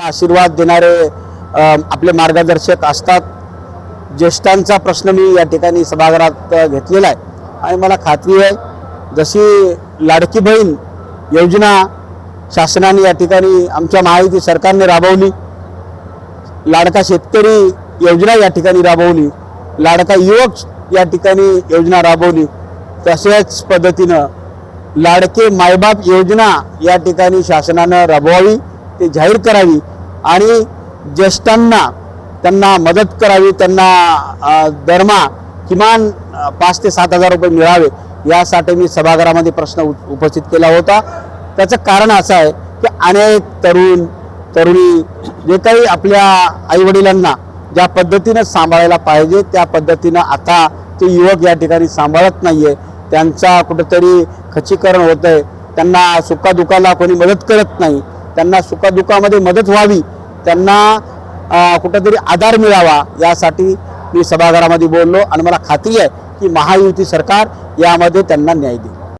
आशीर्वाद देणारे आपले मार्गदर्शक असतात। ज्येष्ठांचा प्रश्न मी या ठिकाणी सभागृहात घेतलेला आहे आणि मला खात्री आहे जशी लाडकी बहीण योजना शासनाने या ठिकाणी आमच्या महायुती सरकारने राबवली, लाडका शेतकरी योजना या ठिकाणी राबवली, लाडका युवक या ठिकाणी योजना राबवली, तशाच पद्धतीनं लाडके मायबाप योजना या ठिकाणी शासनानं राबवावी, ते जाहीर करावी आणि ज्येष्ठांना त्यांना मदत करावी, त्यांना दरमहा किमान 5 ते 7 हजार रुपये मिळावे यासाठी मी सभागृहामध्ये प्रश्न उपस्थित केला होता। त्याचं कारण असं आहे की अनेक तरुणी जे काही आपल्या आईवडिलांना ज्या पद्धतीनं सांभाळायला पाहिजे त्या पद्धतीनं आता ते युवक या ठिकाणी सांभाळत नाही आहे। त्यांचा कुठेतरी खच्चीकरण होतं आहे, त्यांना सुखादुखाला कोणी मदत करत नाही, त्यांना सुखादुखामध्ये मदत व्हावी, त्यांना कुठेतरी आधार मिळावा यासाठी मी सभागृहामध्ये बोललो आणि मला खात्री आहे की महायुती सरकार यामध्ये त्यांना न्याय देईल।